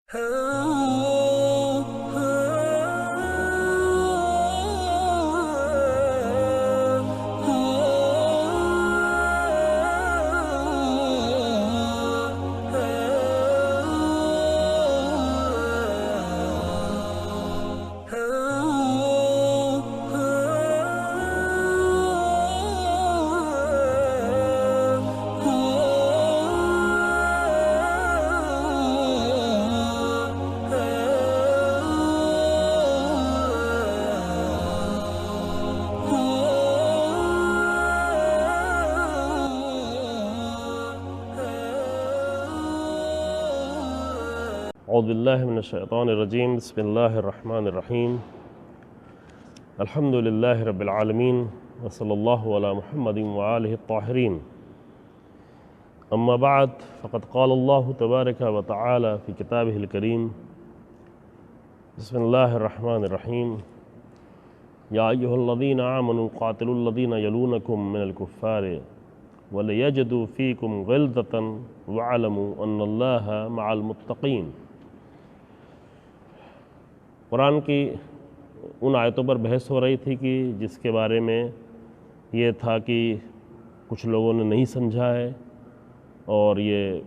اعوذ باللہ من الشیطان الرجیم بسم اللہ الرحمن الرحیم الحمد للہ رب العالمین وصلی اللہ علی محمد وآلہ الطاہرین اما بعد فقد قال اللہ تبارک و تعالی فی کتابہ الکریم بسم اللہ الرحمن الرحیم یا ایہا الذین آمنوا قاتلوا الذین یلونکم من الکفار ولیجدوا فیکم غلظۃ واعلموا ان اللہ مع المتقین۔ قرآن کی ان آیتوں پر بحث ہو رہی تھی کہ جس کے بارے میں یہ تھا کہ کچھ لوگوں نے نہیں سمجھا ہے اور یہ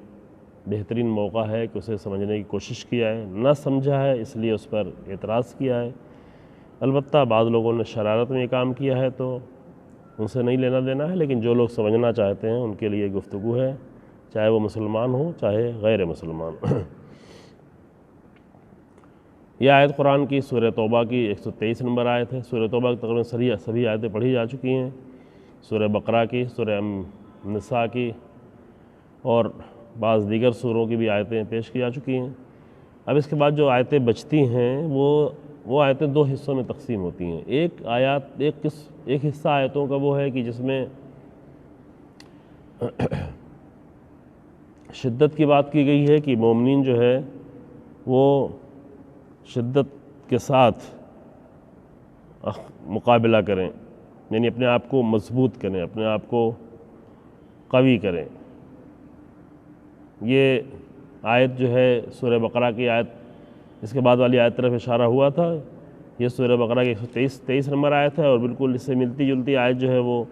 بہترین موقع ہے کہ اسے سمجھنے کی کوشش کیا ہے، نہ سمجھا ہے اس لیے اس پر اعتراض کیا ہے۔ البتہ بعض لوگوں نے شرارت میں یہ کام کیا ہے تو ان سے نہیں لینا دینا ہے، لیکن جو لوگ سمجھنا چاہتے ہیں ان کے لیے گفتگو ہے، چاہے وہ مسلمان ہو چاہے غیر مسلمان۔ یہ آیت قرآن کی سورہ توبہ کی 123 نمبر آیت ہے۔ سورہ توبہ کی تقریباً سبھی آیتیں پڑھی جا چکی ہیں، سورہ بقرہ کی، سورہ نساء کی اور بعض دیگر سوروں کی بھی آیتیں پیش کی جا چکی ہیں۔ اب اس کے بعد جو آیتیں بچتی ہیں وہ آیتیں دو حصوں میں تقسیم ہوتی ہیں۔ ایک حصہ آیتوں کا وہ ہے کہ جس میں شدت کی بات کی گئی ہے کہ مومنین جو ہے وہ شدت کے ساتھ مقابلہ کریں، یعنی اپنے آپ کو مضبوط کریں، اپنے آپ کو قوی کریں۔ یہ آیت جو ہے سورہ بقرہ کی آیت، اس کے بعد والی آیت طرف اشارہ ہوا تھا، یہ سورہ بقرہ کی 123 نمبر آیت ہے، اور بالکل اس سے ملتی جلتی آیت جو ہے وہ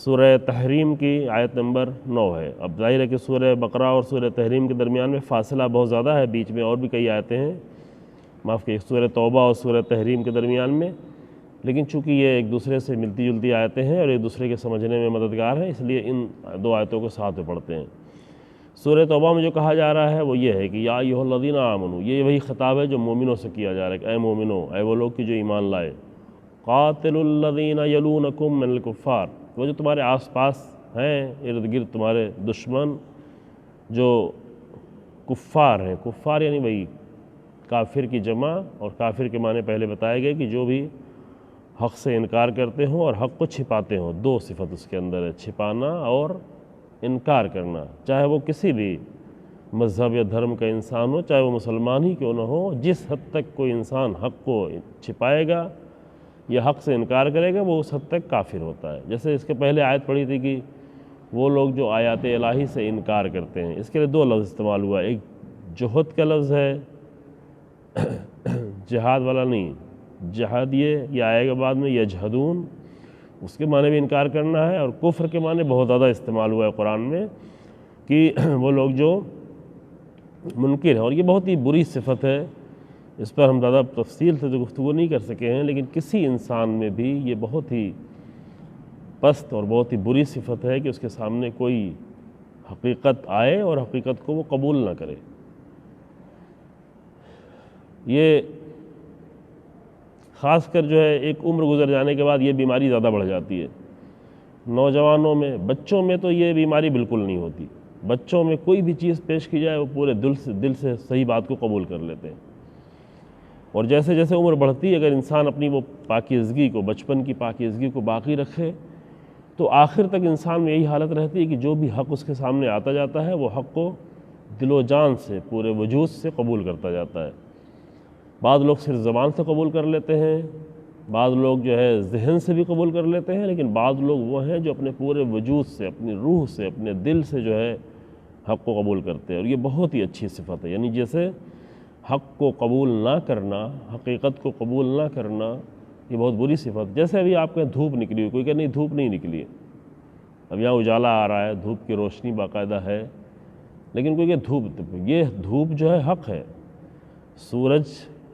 سورہ تحریم کی آیت نمبر 9 ہے۔ اب ظاہر ہے کہ سورہ بقرہ اور سورہ تحریم کے درمیان میں فاصلہ بہت زیادہ ہے، بیچ میں اور بھی کئی آیتیں ہیں، معاف کیجیے، سورہ توبہ اور سورہ تحریم کے درمیان میں، لیکن چونکہ یہ ایک دوسرے سے ملتی جلتی آیتیں ہیں اور ایک دوسرے کے سمجھنے میں مددگار ہیں، اس لیے ان دو آیتوں کو ساتھ میں پڑھتے ہیں۔ سورہ توبہ میں جو کہا جا رہا ہے وہ یہ ہے کہ یا ایھا الذین آمنوا، یہ وہی خطاب ہے جو مومنوں سے کیا جا رہا ہے کہ اے مومنو، اے وہ لوگ کہ جو ایمان لائے، قاتلوا الذین یلونکم من الکفار، وہ جو تمہارے آس پاس ہیں، ارد گرد تمہارے دشمن جو کفار ہیں، کفار یعنی وہی کافر کی جمع، اور کافر کے معنی پہلے بتائے گئے کہ جو بھی حق سے انکار کرتے ہوں اور حق کو چھپاتے ہوں، دو صفت اس کے اندر ہے، چھپانا اور انکار کرنا، چاہے وہ کسی بھی مذہب یا دھرم کا انسان ہو، چاہے وہ مسلمان ہی کیوں نہ ہو، جس حد تک کوئی انسان حق کو چھپائے گا یا حق سے انکار کرے گا وہ اس حد تک کافر ہوتا ہے۔ جیسے اس کے پہلے آیت پڑھی تھی کہ وہ لوگ جو آیات الہی سے انکار کرتے ہیں، اس کے لیے دو لفظ استعمال ہوا، ایک جہد کا لفظ ہے، جہاد والا نہیں، جہاد یہ آئے گا بعد میں، یجہدون، اس کے معنی بھی انکار کرنا ہے، اور کفر کے معنی بہت زیادہ استعمال ہوا ہے قرآن میں کہ وہ لوگ جو منکر ہیں، اور یہ بہت ہی بری صفت ہے، اس پر ہم زیادہ تفصیل سے تو گفتگو نہیں کر سکے ہیں، لیکن کسی انسان میں بھی یہ بہت ہی پست اور بہت ہی بری صفت ہے کہ اس کے سامنے کوئی حقیقت آئے اور حقیقت کو وہ قبول نہ کرے۔ یہ خاص کر جو ہے ایک عمر گزر جانے کے بعد یہ بیماری زیادہ بڑھ جاتی ہے، نوجوانوں میں، بچوں میں تو یہ بیماری بالکل نہیں ہوتی، بچوں میں کوئی بھی چیز پیش کی جائے وہ پورے دل سے صحیح بات کو قبول کر لیتے ہیں، اور جیسے جیسے عمر بڑھتی ہے اگر انسان اپنی وہ پاکیزگی کو، بچپن کی پاکیزگی کو باقی رکھے تو آخر تک انسان میں یہی حالت رہتی ہے کہ جو بھی حق اس کے سامنے آتا جاتا ہے وہ حق کو دل و جان سے، پورے وجود سے قبول کرتا جاتا ہے۔ بعض لوگ صرف زبان سے قبول کر لیتے ہیں، بعض لوگ جو ہے ذہن سے بھی قبول کر لیتے ہیں، لیکن بعض لوگ وہ ہیں جو اپنے پورے وجود سے، اپنی روح سے، اپنے دل سے جو ہے حق کو قبول کرتے ہیں، اور یہ بہت ہی اچھی صفت ہے۔ یعنی جیسے حق کو قبول نہ کرنا، حقیقت کو قبول نہ کرنا، یہ بہت بری صفت۔ جیسے ابھی آپ کہیں دھوپ نکلی ہوئی، کوئی کہ نہیں دھوپ نہیں نکلی ہے، اب یہاں اجالا آ رہا ہے، دھوپ کی روشنی باقاعدہ ہے، لیکن کوئی کہ یہ دھوپ جو ہے حق ہے، سورج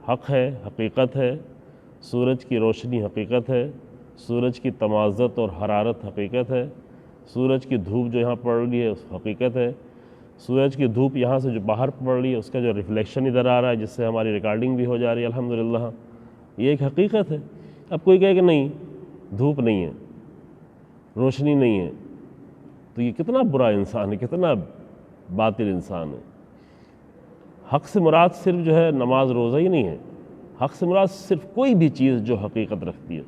حق ہے، حقیقت ہے، سورج کی روشنی حقیقت ہے، سورج کی تمازت اور حرارت حقیقت ہے، سورج کی دھوپ جو یہاں پڑ رہی ہے اس حقیقت ہے، سورج کی دھوپ یہاں سے جو باہر پڑ رہی ہے اس کا جو ریفلیکشن ادھر آ رہا ہے جس سے ہماری ریکارڈنگ بھی ہو جا رہی ہے الحمدللہ، یہ ایک حقیقت ہے۔ اب کوئی کہے کہ نہیں دھوپ نہیں ہے، روشنی نہیں ہے، تو یہ کتنا برا انسان ہے، کتنا باطل انسان ہے۔ حق سے مراد صرف جو ہے نماز روزہ ہی نہیں ہے، حق سے مراد صرف کوئی بھی چیز جو حقیقت رکھتی ہے،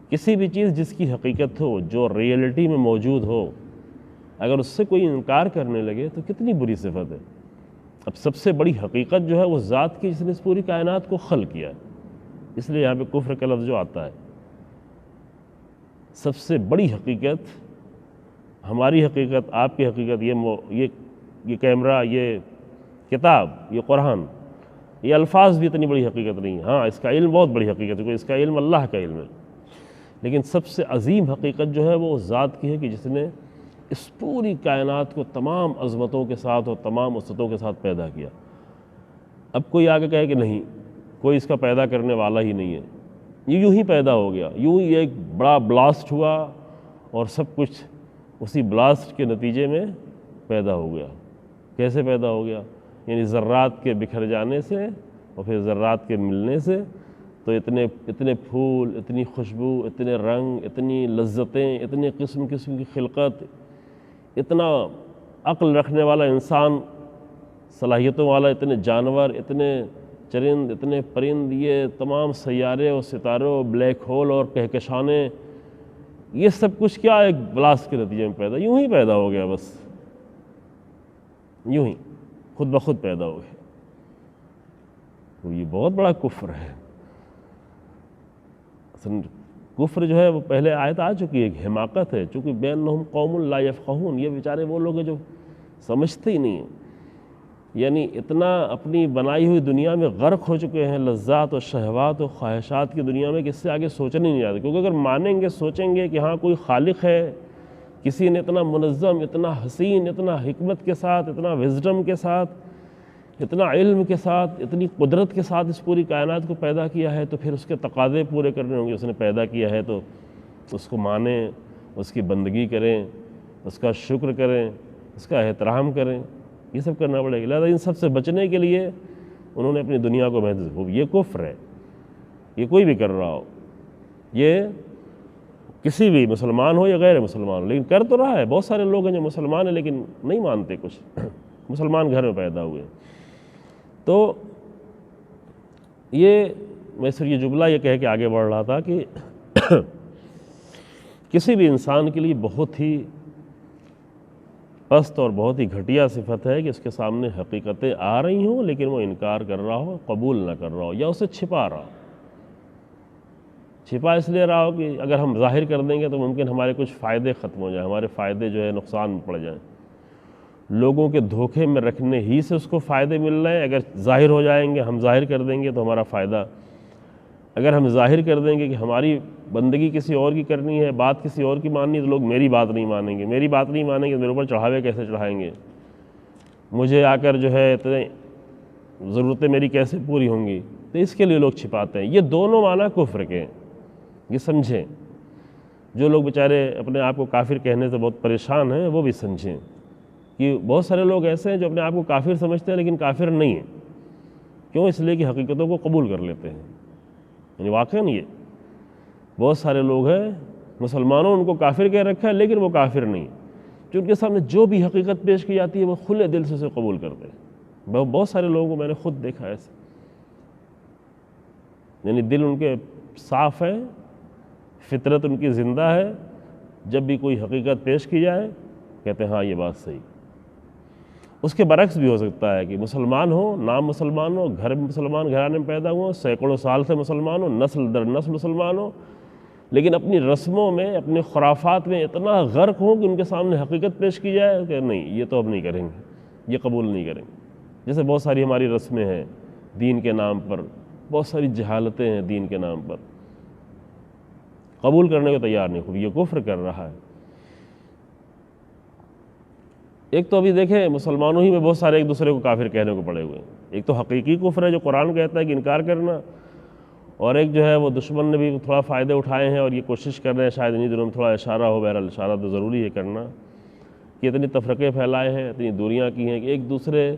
کسی بھی چیز جس کی حقیقت ہو، جو ریئلٹی میں موجود ہو، اگر اس سے کوئی انکار کرنے لگے تو کتنی بری صفت ہے۔ اب سب سے بڑی حقیقت جو ہے وہ ذات کی جس نے اس پوری کائنات کو خلق کیا ہے، اس لیے یہاں پہ کفر کا لفظ جو آتا ہے، سب سے بڑی حقیقت، ہماری حقیقت، آپ کی حقیقت، یہ کیمرہ، یہ کتاب، یہ قرآن، یہ الفاظ بھی اتنی بڑی حقیقت نہیں ہے۔ ہاں اس کا علم بہت بڑی حقیقت ہے، اس کا علم اللہ کا علم ہے، لیکن سب سے عظیم حقیقت جو ہے وہ اس ذات کی ہے کہ جس نے اس پوری کائنات کو تمام عظمتوں کے ساتھ اور تمام وسعتوں کے ساتھ پیدا کیا۔ اب کوئی آگے کہے کہ نہیں کوئی اس کا پیدا کرنے والا ہی نہیں ہے، یہ یوں ہی پیدا ہو گیا، یوں ہی ایک بڑا بلاسٹ ہوا اور سب کچھ اسی بلاسٹ کے نتیجے میں پیدا ہو گیا۔ کیسے پیدا ہو گیا؟ یعنی ذرات کے بکھر جانے سے اور پھر ذرات کے ملنے سے، تو اتنے پھول، اتنی خوشبو، اتنے رنگ، اتنی لذتیں، اتنے قسم قسم کی خلقت، اتنا عقل رکھنے والا انسان، صلاحیتوں والا اتنے جانور، اتنے چرند، اتنے پرند، یہ تمام سیارے اور ستارے اور بلیک ہول اور کہکشانے، یہ سب کچھ کیا ایک بلاسٹ کے نتیجے میں پیدا، یوں ہی پیدا ہو گیا، بس یوں ہی خود بخود پیدا ہو گیا۔ تو یہ بہت بڑا کفر ہے۔ کفر جو ہے وہ پہلے آیت آ چکی ہے، ایک حماقت ہے، چونکہ بینہم قوم لا یفقہون، یہ بیچارے وہ لوگ ہیں جو سمجھتے ہی نہیں ہیں، یعنی اتنا اپنی بنائی ہوئی دنیا میں غرق ہو چکے ہیں، لذات و شہوات و خواہشات کی دنیا میں، کہ اس سے آگے سوچنے نہیں جاتے، کیونکہ اگر مانیں گے، سوچیں گے کہ ہاں کوئی خالق ہے، کسی نے اتنا منظم، اتنا حسین، اتنا حکمت کے ساتھ، اتنا وزڈم کے ساتھ، اتنا علم کے ساتھ، اتنی قدرت کے ساتھ اس پوری کائنات کو پیدا کیا ہے، تو پھر اس کے تقاضے پورے کرنے ہوں گے، اس نے پیدا کیا ہے تو اس کو مانیں، اس کی بندگی کریں، اس کا شکر کریں، اس کا احترام کریں، یہ سب کرنا پڑے گا۔ لہذا ان سب سے بچنے کے لیے انہوں نے اپنی دنیا کو محدود، یہ کفر ہے، یہ کوئی بھی کر رہا ہو، یہ کسی بھی مسلمان ہو یا غیر مسلمان ہو، لیکن کر تو رہا ہے۔ بہت سارے لوگ ہیں جو مسلمان ہیں لیکن نہیں مانتے کچھ، مسلمان گھر میں پیدا ہوئے۔ تو یہ میں صرف یہ جملہ یہ کہہ کے آگے بڑھ رہا تھا کہ کسی بھی انسان کے لیے بہت ہی پست اور بہت ہی گھٹیا صفت ہے کہ اس کے سامنے حقیقتیں آ رہی ہوں لیکن وہ انکار کر رہا ہو، قبول نہ کر رہا ہو، یا اسے چھپا رہا ہو۔ چھپا اس لیے رہا ہو کہ اگر ہم ظاہر کر دیں گے تو ممکن ہمارے کچھ فائدے ختم ہو جائیں، ہمارے فائدے جو ہے نقصان میں پڑ جائیں، لوگوں کے دھوکے میں رکھنے ہی سے اس کو فائدے مل رہے ہیں۔ اگر ظاہر ہو جائیں گے، ہم ظاہر کر دیں گے تو ہمارا فائدہ، اگر ہم ظاہر کر دیں گے کہ ہماری بندگی کسی اور کی کرنی ہے، بات کسی اور کی ماننی ہے، تو لوگ میری بات نہیں مانیں گے، میری بات نہیں مانیں گے، میرے اوپر چڑھاوے کیسے چڑھائیں گے، مجھے آ کر جو ہے اتنے ضرورتیں میری کیسے پوری ہوں گی، تو اس کے لیے لوگ چھپاتے ہیں۔ یہ دونوں معنی کفر کے ہیں، یہ سمجھیں۔ جو لوگ بیچارے اپنے آپ کو کافر کہنے سے بہت پریشان ہیں وہ بھی سمجھیں کہ بہت سارے لوگ ایسے ہیں جو اپنے آپ کو کافر سمجھتے ہیں لیکن کافر نہیں ہیں۔ کیوں؟ اس لیے کہ حقیقتوں کو قبول کر لیتے ہیں۔ یعنی واقعاً یہ بہت سارے لوگ ہیں، مسلمانوں ان کو کافر کہہ رکھا ہے لیکن وہ کافر نہیں، جو ان کے سامنے جو بھی حقیقت پیش کی جاتی ہے وہ کھلے دل سے اسے قبول کرتے ہیں۔ بہت سارے لوگوں کو میں نے خود دیکھا ہے ایسے، یعنی دل ان کے صاف ہے، فطرت ان کی زندہ ہے، جب بھی کوئی حقیقت پیش کی جائے کہتے ہیں ہاں یہ بات صحیح۔ اس کے برعکس بھی ہو سکتا ہے کہ مسلمان ہو، نام مسلمان ہو، گھر میں مسلمان گھرانے میں پیدا ہو، سینکڑوں سال سے مسلمان ہو، نسل در نسل مسلمان ہو، لیکن اپنی رسموں میں، اپنے خرافات میں اتنا غرق ہوں کہ ان کے سامنے حقیقت پیش کی جائے کہ نہیں یہ تو اب نہیں کریں گے، یہ قبول نہیں کریں گے۔ جیسے بہت ساری ہماری رسمیں ہیں، دین کے نام پر، بہت ساری جہالتیں ہیں دین کے نام پر، قبول کرنے کو تیار نہیں، خود یہ کفر کر رہا ہے۔ ایک تو ابھی دیکھیں مسلمانوں ہی میں بہت سارے ایک دوسرے کو کافر کہنے کو پڑے ہوئے ہیں۔ ایک تو حقیقی کفر ہے جو قرآن کہتا ہے کہ انکار کرنا، اور ایک جو ہے وہ دشمن نے بھی تھوڑا فائدے اٹھائے ہیں اور یہ کوشش کر رہے ہیں شاید انہی دنوں میں تھوڑا اشارہ ہو، بہرحال اشارہ تو ضروری ہے کرنا، کہ اتنی تفرقے پھیلائے ہیں، اتنی دوریاں کی ہیں کہ ایک دوسرے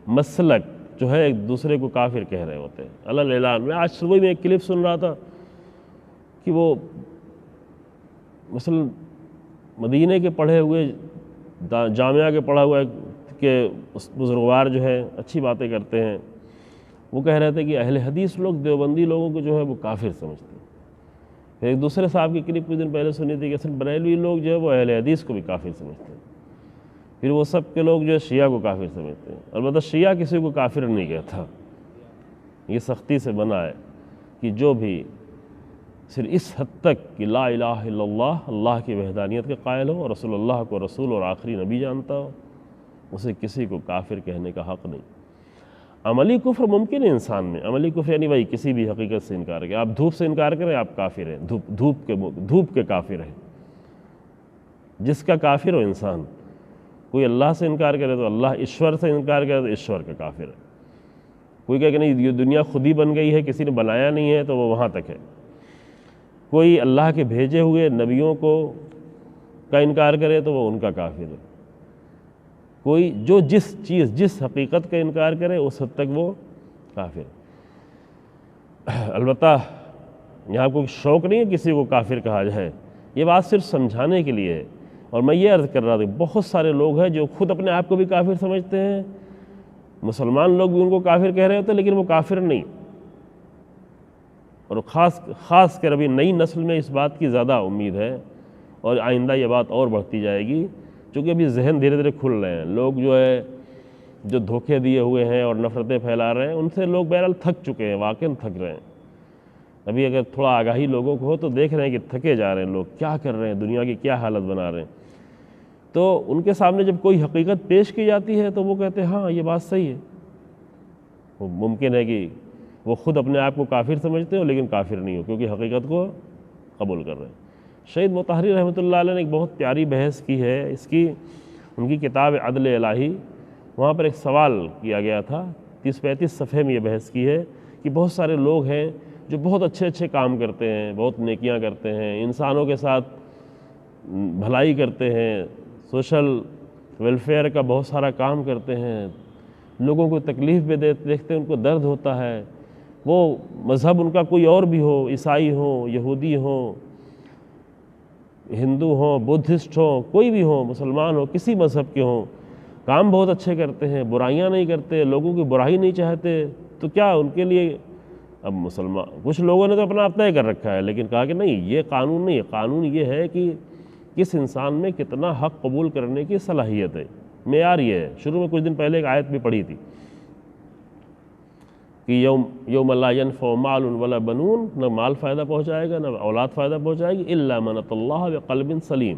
مسلک جو ہے ایک دوسرے کو کافر کہہ رہے ہوتے ہیں علل اعلان۔ میں آج صبح میں ایک کلپ سن رہا تھا کہ وہ مثلا مدینہ کے پڑھے ہوئے، جامعہ کے پڑھا ہوا کہ بزرگوار جو ہے اچھی باتیں کرتے ہیں، وہ کہہ رہے تھے کہ اہل حدیث لوگ دیوبندی لوگوں کو جو ہے وہ کافر سمجھتے ہیں۔ پھر ایک دوسرے صاحب کی کلپ کچھ دن پہلے سنی تھی کہ اصل بریلوی لوگ جو ہے وہ اہل حدیث کو بھی کافر سمجھتے ہیں، پھر وہ سب کے لوگ جو ہے شیعہ کو کافر سمجھتے ہیں۔ البتہ شیعہ کسی کو کافر نہیں کہتا، یہ سختی سے منع ہے کہ جو بھی صرف اس حد تک کہ لا الہ الا اللہ کی وحدانیت کے قائل ہو اور رسول اللہ کو رسول اور آخری نبی جانتا ہو، اسے کسی کو کافر کہنے کا حق نہیں۔ عملی کفر ممکن ہے انسان میں، عملی کفر یعنی بھائی کسی بھی حقیقت سے انکار کریں، آپ دھوپ سے انکار کریں آپ کافر ہیں، دھوپ کے کافر ہیں، جس کا کافر ہو انسان۔ کوئی اللہ سے انکار کرے تو اللہ، ایشور سے انکار کرے تو ایشور کا کافر ہے۔ کوئی کہے کہ نہیں یہ دنیا خود ہی بن گئی ہے، کسی نے بنایا نہیں ہے، تو وہ وہاں تک ہے۔ کوئی اللہ کے بھیجے ہوئے نبیوں کا انکار کرے تو وہ ان کا کافر ہے۔ کوئی جو جس حقیقت کا انکار کرے اس حد تک وہ کافر ہے۔ البتہ یہاں کوئی شوق نہیں ہے کسی کو کافر کہا جائے، یہ بات صرف سمجھانے کے لیے ہے۔ اور میں یہ عرض کر رہا تھا بہت سارے لوگ ہیں جو خود اپنے آپ کو بھی کافر سمجھتے ہیں، مسلمان لوگ بھی ان کو کافر کہہ رہے ہوتے ہیں لیکن وہ کافر نہیں۔ اور خاص کر ابھی نئی نسل میں اس بات کی زیادہ امید ہے، اور آئندہ یہ بات اور بڑھتی جائے گی، چونکہ ابھی ذہن دھیرے دھیرے کھل رہے ہیں۔ لوگ جو دھوکے دیے ہوئے ہیں اور نفرتیں پھیلا رہے ہیں، ان سے لوگ بہرحال تھک چکے ہیں، واقعاً تھک رہے ہیں۔ ابھی اگر تھوڑا آگاہی لوگوں کو ہو تو دیکھ رہے ہیں کہ تھکے جا رہے ہیں لوگ، کیا کر رہے ہیں، دنیا کی کیا حالت بنا رہے ہیں۔ تو ان کے سامنے جب کوئی حقیقت پیش کی جاتی ہے تو وہ کہتے ہیں ہاں یہ بات صحیح ہے۔ وہ ممکن ہے کہ وہ خود اپنے آپ کو کافر سمجھتے ہو لیکن کافر نہیں ہو، کیونکہ حقیقت کو قبول کر رہے ہیں۔ شہید مطہری رحمۃ اللہ علیہ نے ایک بہت پیاری بحث کی ہے، ان کی کتاب عدل الہی، وہاں پر ایک سوال کیا گیا تھا، 30-35 صفحے میں یہ بحث کی ہے کہ بہت سارے لوگ ہیں جو بہت اچھے کام کرتے ہیں، بہت نیکیاں کرتے ہیں، انسانوں کے ساتھ بھلائی کرتے ہیں، سوشل ویلفیئر کا بہت سارا کام کرتے ہیں، لوگوں کو تکلیف بھی دیکھتے ہیں، ان کو درد ہوتا ہے، وہ مذہب ان کا کوئی اور بھی ہو، عیسائی ہوں، یہودی ہوں، ہندو ہوں، بدھسٹ ہوں، کوئی بھی ہوں، مسلمان ہوں، کسی مذہب کے ہوں، کام بہت اچھے کرتے ہیں، برائیاں نہیں کرتے، لوگوں کی برائی نہیں چاہتے، تو کیا ان کے لیے اب مسلمان کچھ لوگوں نے تو اپنا طے کر رکھا ہے، لیکن کہا کہ نہیں یہ قانون نہیں ہے، قانون یہ ہے کہ کس انسان میں کتنا حق قبول کرنے کی صلاحیت ہے، معیار یہ ہے۔ شروع میں کچھ دن پہلے ایک آیت بھی پڑھی تھی کہ یوم لا ینفع مال ولا بنون، نہ مال فائدہ پہنچائے گا نہ اولاد فائدہ پہنچائے گی، الا من اتى اللہ بقلب سلیم،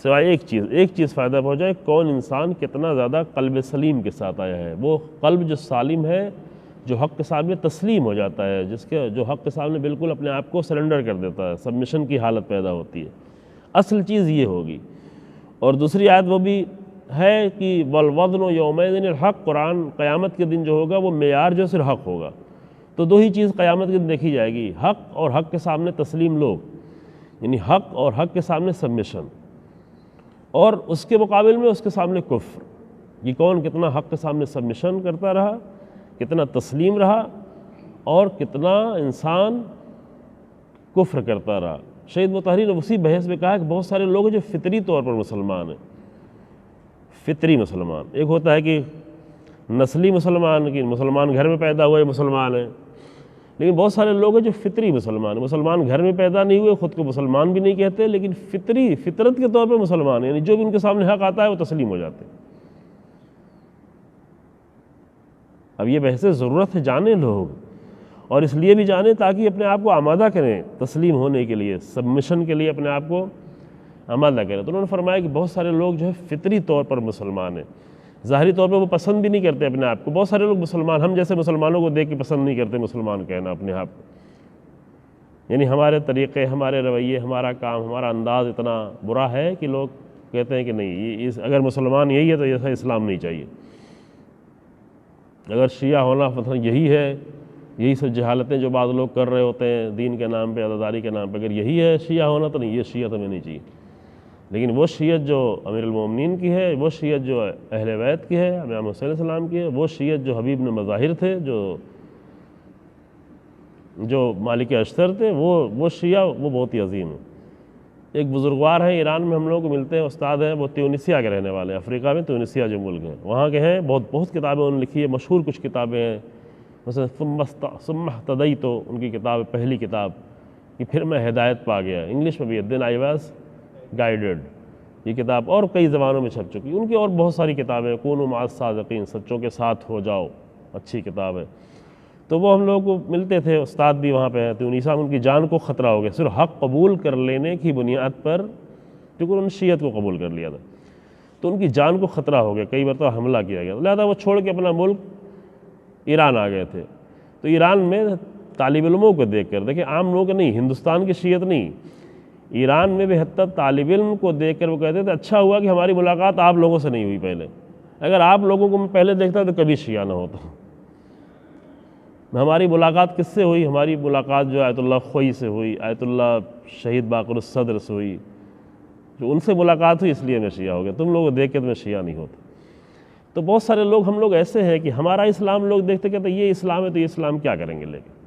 سوائے ایک چیز فائدہ پہنچائے، کون انسان کتنا زیادہ قلب سلیم کے ساتھ آیا ہے، وہ قلب جو سالم ہے، جو حق کے سامنے تسلیم ہو جاتا ہے، جو حق کے سامنے بالکل اپنے آپ کو سرنڈر کر دیتا ہے، سبمیشن کی حالت پیدا ہوتی ہے، اصل چیز یہ ہوگی۔ اور دوسری آیت وہ بھی ہے کہ والوزن یومئذ الحق، قرآن قیامت کے دن جو ہوگا وہ معیار جو صرف حق ہوگا۔ تو دو ہی چیز قیامت کے دن دیکھی جائے گی، حق اور حق کے سامنے تسلیم لوگ، یعنی حق اور حق کے سامنے سبمیشن، اور اس کے مقابل میں اس کے سامنے کفر، یہ کون کتنا حق کے سامنے سبمیشن کرتا رہا، کتنا تسلیم رہا، اور کتنا انسان کفر کرتا رہا۔ شہید مطہری نے اسی بحث میں کہا کہ بہت سارے لوگ ہیں جو فطری طور پر مسلمان ہیں، فطری مسلمان، ایک ہوتا ہے کہ نسلی مسلمان، کہ مسلمان گھر میں پیدا ہوئے مسلمان ہیں، لیکن بہت سارے لوگ ہیں جو فطری مسلمان ہیں، مسلمان گھر میں پیدا نہیں ہوئے، خود کو مسلمان بھی نہیں کہتے، لیکن فطرت کے طور پہ مسلمان ہیں، یعنی جو بھی ان کے سامنے حق آتا ہے وہ تسلیم ہو جاتے ہیں۔ اب یہ بحث ضرورت ہے، جانے لوگ، اور اس لیے بھی جانے تاکہ اپنے آپ کو آمادہ کریں تسلیم ہونے کے لیے، سبمیشن کے لیے اپنے آپ کو آمادہ کریں۔ تو انہوں نے فرمایا کہ بہت سارے لوگ جو ہے فطری طور پر مسلمان ہیں، ظاہری طور پہ وہ پسند بھی نہیں کرتے اپنے آپ کو. بہت سارے لوگ مسلمان ہم جیسے مسلمانوں کو دیکھ کے پسند نہیں کرتے مسلمان کہنا اپنے آپ کو. یعنی ہمارے طریقے، ہمارے رویے، ہمارا کام، ہمارا انداز اتنا برا ہے کہ لوگ کہتے ہیں کہ نہیں، اگر مسلمان یہی ہے تو ایسا اسلام نہیں چاہیے. اگر شیعہ ہونا مثلا یہی ہے، یہی سب جہالتیں جو بعض لوگ کر رہے ہوتے ہیں دین کے نام پہ، عزاداری کے نام پہ، اگر یہی ہے شیعہ ہونا تو نہیں، یہ شیعت ہمیں نہیں چاہیے. لیکن وہ شیعت جو امیر المومنین کی ہے، وہ شیعت جو اہل بیت کی ہے، امام حسین علیہ السلام کی ہے، وہ شیعت جو حبیب بن مظاہر تھے، جو مالک اشتر تھے، وہ شیعہ وہ بہت ہی عظیم ہے. ایک بزرگوار ہیں ایران میں، ہم لوگوں کو ملتے ہیں، استاد ہیں، وہ تیونسیا کے رہنے والے ہیں، افریقہ میں تیونسیا جو ملک ہیں وہاں کے ہیں. بہت کتابیں انہوں نے لکھی ہے، مشہور کچھ کتابیں ہیں. مثلا ثم اهتدیت ان کی کتاب، پہلی کتاب کہ پھر میں ہدایت پا گیا، انگلش میں بھی ہے، دین آئی واز گائیڈڈ. یہ کتاب اور کئی زبانوں میں چھپ چکی. ان کی اور بہت ساری کتابیں، کونوا مع الصادقین، سچوں کے ساتھ ہو جاؤ، اچھی کتاب ہے. تو وہ ہم لوگوں کو ملتے تھے، استاد بھی وہاں پہ ہیں تیونسیا میں. ان کی جان کو خطرہ ہو گیا صرف حق قبول کر لینے کی بنیاد پر، کیونکہ انہوں نے شیعت کو قبول کر لیا تھا، تو ان کی جان کو خطرہ ہو گیا، کئی مرتبہ حملہ کیا گیا. لہذا وہ چھوڑ کے اپنا ملک ایران آ گئے تھے. تو ایران میں طالب علموں کو دیکھ کر، دیکھیں عام لوگ نہیں، ہندوستان کی شیعت نہیں، ایران میں بھی حتی طالب علم کو دیکھ کر وہ کہتے تھے اچھا ہوا کہ ہماری ملاقات آپ لوگوں سے نہیں ہوئی پہلے. اگر آپ لوگوں کو میں پہلے دیکھتا تو کبھی شیعہ نہ ہوتا. ہماری ملاقات کس سے ہوئی؟ ہماری ملاقات جو آیت اللہ خوئی سے ہوئی، آیت اللہ شہید باقر الصدر سے ہوئی. جو ان سے ملاقات ہوئی اس لیے میں شیعہ ہو گیا. تم لوگوں کو دیکھ کے تو میں شیعہ نہیں ہوتا. تو بہت سارے لوگ، ہم لوگ ایسے ہیں کہ ہمارا اسلام لوگ دیکھتے کہتے ہیں یہ اسلام ہے تو یہ اسلام کیا کریں گے. لیکن